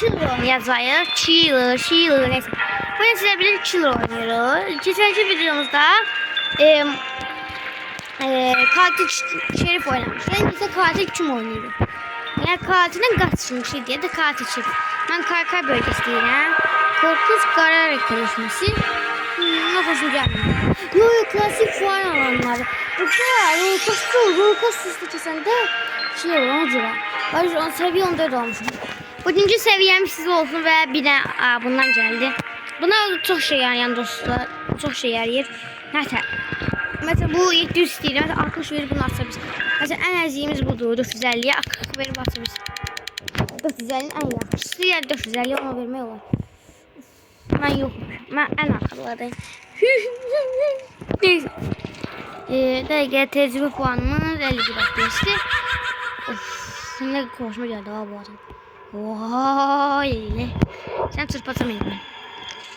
Killer oynayacağız. Killer neyse. Bugün sizlerle birlikte Killer oynuyoruz. Geçenki videomuzda katil Şerif oynamış. Yani ise katil kim oynuyor? Yani katilin kaçışmışı diye de katil Şerif. Ben Kaykay bölgesindeyim. Korkunç karar konuşması. Hoşuma gelmiyor. Yok klasik fuar alanları. Rolkostur kesende şey olan cıra. Ben onu seviye 14 olmuşum. Birinci seviyem siz olsun ve bir de bundan geldi. Buna çok şey yani dostlar. Çok şey yarayır. Neyse. Mesela bu 700 değil. Mesela 60 verip bunu atabiliriz. Mesela en azimiz budur. 450'ye 40 verip atabiliriz. 450'nin en yaxşısı ya 450'ye ona vermək olar. Ben yokum. Ben en akıllıdayım. Neyse. Dəqiqə tecrübə puanımız 50 bak geçti. Of, ne hoşuma geldi ha bu adam. Vay. Sen çırpatamayın.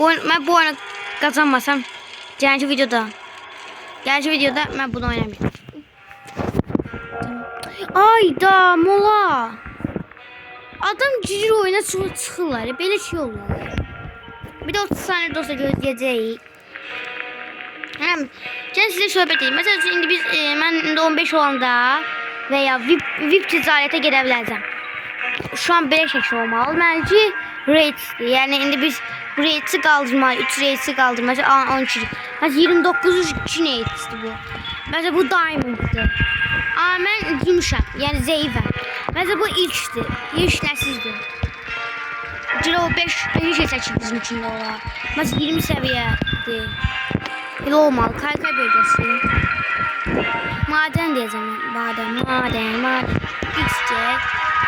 Ben bu oyunu kazanmasam gələcək videoda ben bunu oynamayacağım. Ayda mola. Adam cicir oyuna çıxırlar. Belə şey olur. Bir de 30 saniye dosta gözleyeceğiz. Hem ben size söhbət edeyim. Mesela şimdi biz ben 15 olanda veya VIP ticarete girebileceğim. Şu an 5 yaş olmalı. Bence rate'di. Yani şimdi biz bu rate'i kaldırmayı, 3 rate'i kaldırmayı 13. Mesela 29 için rate'di bu. Mesela bu diamond'dı. Ama ben gümüşəm. Yani zeyvəm. Mesela bu ilkti. İlk nəsildi. Ciro 5 şey seçip bizim içinde ola. Mesela 20 seviyeydi. Böyle olmalı. Kaykay bölgesi. Maden diyeceğim. Maden.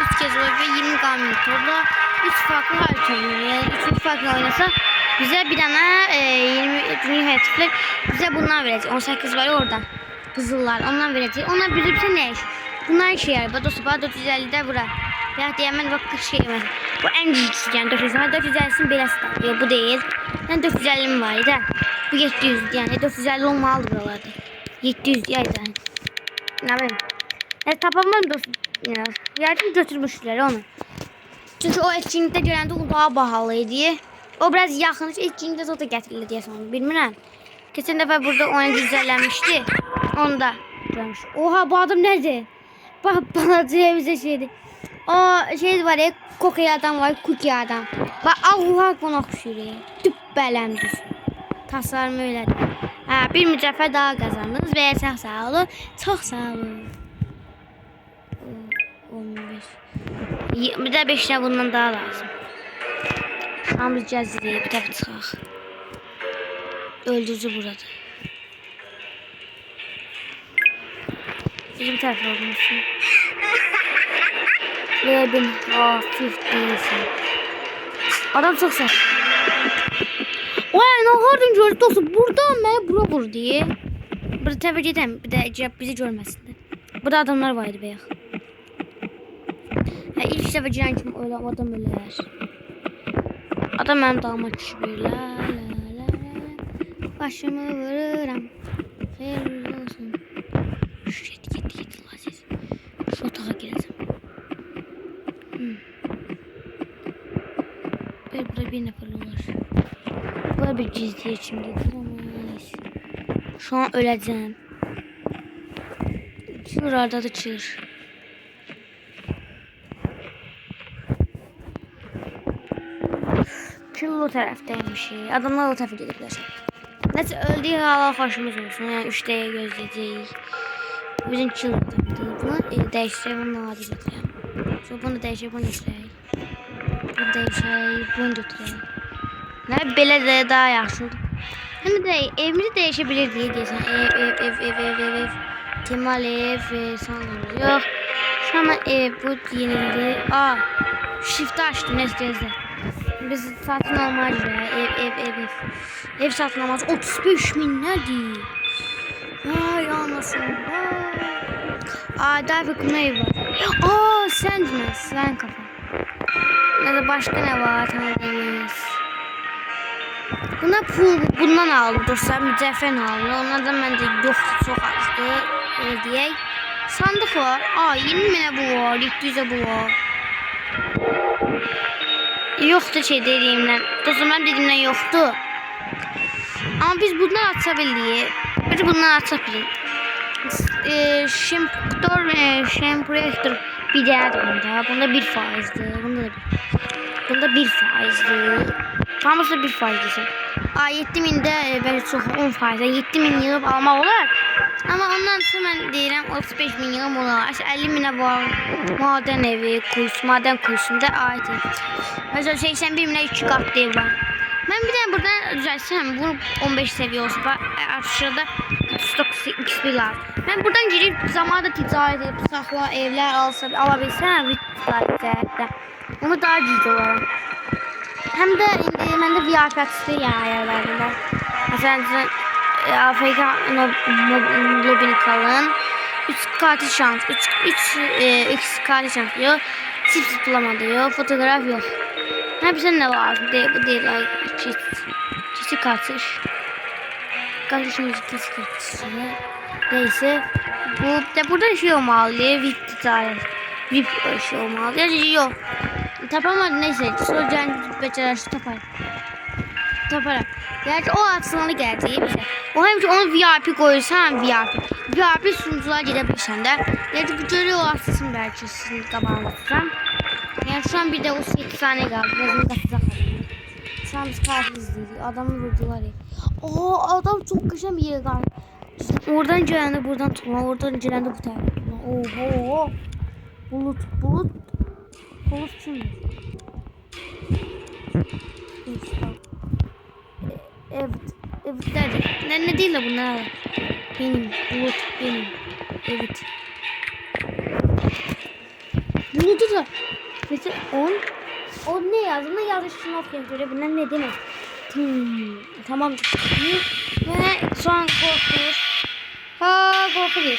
Üç kez olur ve 20 kamyon topla. 3 farklı harita oynuyor. Yani 3 farklı oynasa bize bir tane 20 dünya hayatlık bize bundan verecek. 18 var orada. Kızıllar. Ondan verecek. Onlar bize ne iş? Bunlar işe yarar. Badosu 450'de bura. Ya diyemen bak şey var. Bu en cücüksü yani 450'sin belası da. Yok bu değil. Yani 450'm var da. Bu 700 yani 450 olmalı buralarda. 700 yani. Ne bileyim. Tapamam dostum. Yardım götürmüşler onu. Çünkü o etkinlikte görəndə o daha bahalıydı diye. O biraz yaxın etkinlikte o da gətirildi diye sanırım. Bilmirəm. Keçən dəfə burada oyun güzəlləmişdi. Onda görmüş. Oha bu adam nədir? Bak balaca bize şeydi. O şey var ya kokuya adam var, cookie adam. Bak Allah bana oxşuyur. Düppələmdir. Tasarım öylədir. Ha, bir mücəffər daha qazandınız və çox sağ olun. Çox sağ olun. 15. Bir də 5 tane bundan daha lazım. Hamız cəzidir, bir dəfə çıxaq. Öldürücü burada. Bizim tərəf olmuşsun. Verdim hafif değilsin. Adam çok sert. Vay ne hardın gördü dostum. Buradan beni bura diye. Burada tabi gidelim. Bir de bizi görmesinler. Burada adamlar vardı be. İlk defa giren kim öyle adam öler. Adam benim damat kişi bir la. Başımı vururam. Hayırlı olsun. Git Aziz. Şu otağa gireceğim. Burada bir nefer olur. Burada bir gizli içimdedir ama neyse. Şu an öleceğim. Çığır arada da çığır. Kıl o taraftaymış. Adamlar o tarafa gidebilirler. Neyse öldüğü hala hoşumuz olsun. Yani 3D'ye gözleyeceğiz. Bizim kıl bunu değiştirelim. Bunu adi götürelim. Sonra bunu değiştirelim. Bunu götürelim. Bunu değiştirelim. Bunu götürelim. Ne belə də daha yaxşıdır. Hem de evimizi değişebilir diyeceğiz. Ev. Kemal ev sanırım. Yok. Şu an bu yenildi. Shift'i açtı nezdeyse. Biz satın almayız ya. Ev. Ev satın almaz. 35.000 nedir? Ay anasını. Daha bir ev var. Sen kafa. Ya da başka ne var tanıdığımız. Buna pul bundan aldım dostlar. Mücəffər aldım. Onlardan bence yoktu çok azdı. Öyle diyeyim. Sandık var. 20.000'e bu var. 700'e bu var. Yoktu şey dediğimden. Dostum ben dediğimden yoktu. Ama biz bundan atabiliriz. Biz bundan atabiliriz. Şemprorektör bir değerdi bunda. Bunda 1%. Bunda 1%. Tamamısı 1%. 7000'de belki çok 10%. 7000 yığıb almaq olar. Ama ondan sonra mən deyirəm 35 min yığım olar. 50 minə var. Maden evi, maden kursunda ait ev. Mesela 81 minə 2 kat ev var. Ben bir de buradan düzeltsem bu 15 seviye olsun. Aşağıda stok XP lazım. Ben buradan girip zamanında ticaret edip saxla evler alabilsem ticarette. Onu daha ciddi olarak. Hem de məndə VIP aksisi yani ayarlarım var. Mesela AFK lobini kalın. 3 katil şans. 3 katil şans diyor. Çift zıplama diyor. Fotoğraf yok. Hepsine ne lazım? Bu değil. Çift katil. Kardeşimiz çift katil. Neyse. Burada şey olmalı. VIP ticaret. VIP şey olmalı. Yok. Tapamadı neyse. Sorucan becerisi taparım. Gerçi o aksanalı geldi bir şey. O hem ki onu VIP koyursan VIP sunuculara gidebilirsen de. Gerçi bu görüyor aksasın belki sizin kabağını tutsam. Yani şu an bir de o 8 saniye kaldı. Birazını katacak. Şu an biz katil izledik. Adamı vurdular ya. Oo adam çok güzel bir yere kaldı. Oradan gelen buradan tutma. Oradan gelen bu tarafa tutma. Oho. Bulut kimdir? Evet ne değil de bunlar. Benim bulut benim. Evet. Bulutu da mesela on ne yazdı? Ne yazışını okuyayım göre bunlar ne demek? Tamam. Ve son korkuyor. Korkuyor.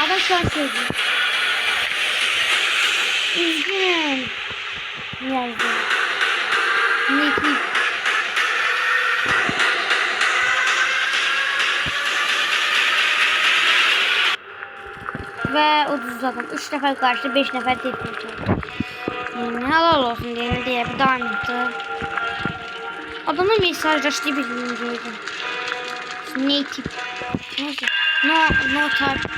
Adam şu an söylüyor. Üzgünüm. Yazdı. Neki. Ve ucuzladım. 3 nefer karşı 5 nefer tepki. Yani halal olsun diye bir devam etti. Adamla mesajlaştı bilmiyorum. Native. Neyse. No type.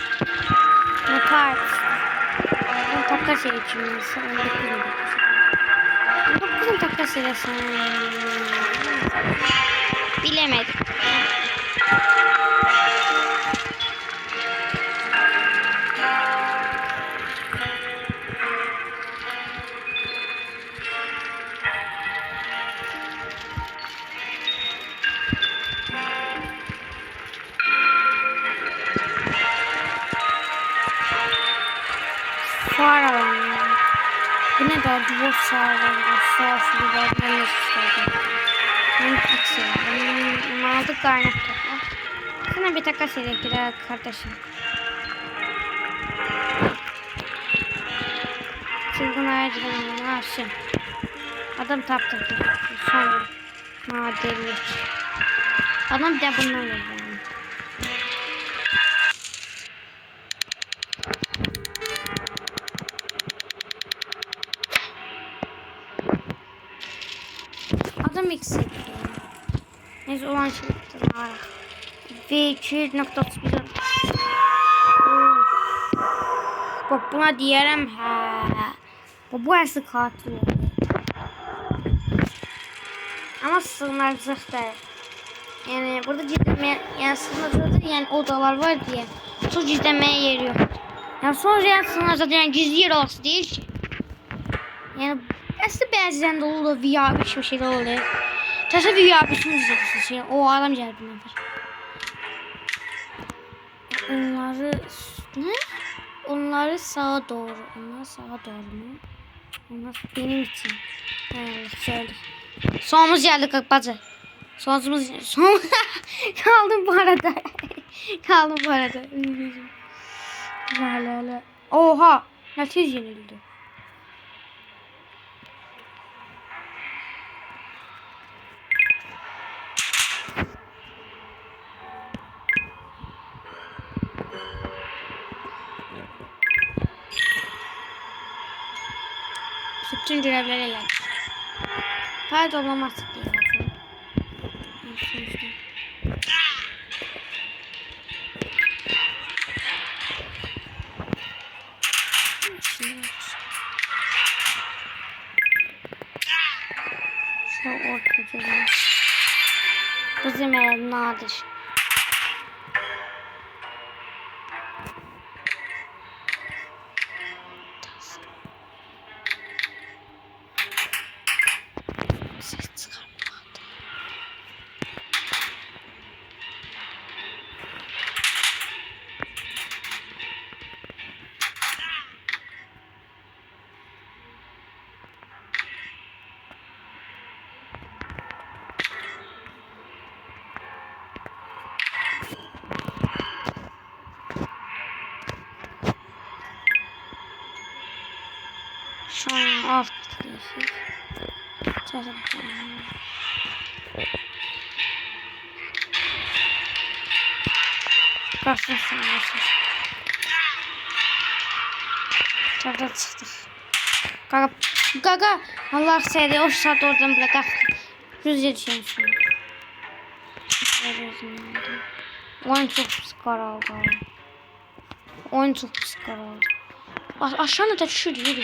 No cards. Ben takla seçeyim. Bakın takla seçeyim. Bilemedim. Far alanları. Bu ne daha duvar sağlarında sağ var. Ben de istedim. Ben çok seviyorum. Ben aldık garnet topla. Sana bir takas gerekir kardeşim. Çılgın ayrıcılığına ne yapsın? Adam taptı. Sonra madenlik. Adam bir de bundan geliyor. Adam eksik. Neyse olan şey var. V2.31. Bak buna diyelim ha. Bu asıl katil. Ama sığınacak da. Yani burada gizlenmeye yani sığınacakta yani odalar var diye. Çok gizlenmeye yeri yok. Yani sonra yani sığınacak yani gizli yer olası değil ki. Yani aslında bəzən də olur VIP bir şeyler oluyor. Təsə VIP'sini izləyirsən şey. O adam gəldi nəfər. Onları sağa doğru. Onlar sağa doğru mu? Onlar benim için. Söyle. Sonumuz geldi bacı. Son kaldım bu arada. Hala. Oha. Ne tez yenildi. Bütün görevleri elədik. Fayda olmaması deyil. Şu orta görüyorum. Bizim ev nadir. Ses çıkarmadı. Şu an alt katılıyorsunuz. Kaçtın sanıyorsun. Çardan çıktık. Gaga. Allah seyre o saat oradan bile kalk. Rüzgar düşüyorsun. Oyun çok sıkar oldu. Oyun çok sıkar oldu. Aşağıda da düşürdü yürü.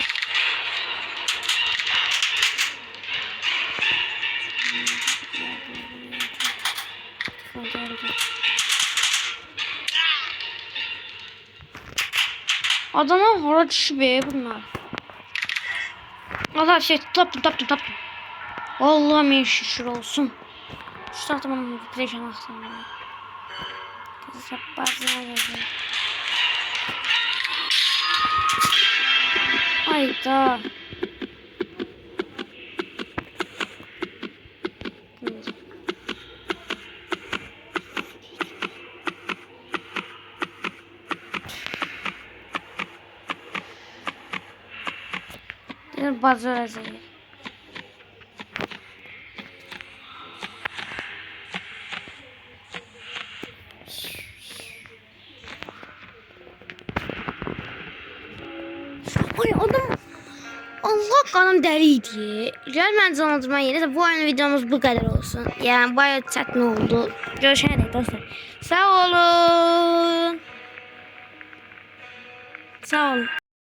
Adama hora düşüyor be bunlar. Allah şey taptım. Allah'ım en şükür olsun. Şu tahtamın preşan aksana. Kızı bazına geldi. Hayda. Bazı özellikler. Ay adam Allah kanım dəriydi. Gəl mən canlandırma yeri. Bu oyun videomuz bu kadar olsun. Yani bayağı çətin oldu. Görüşene dek dostlar. Sağ olun. Sağ olun.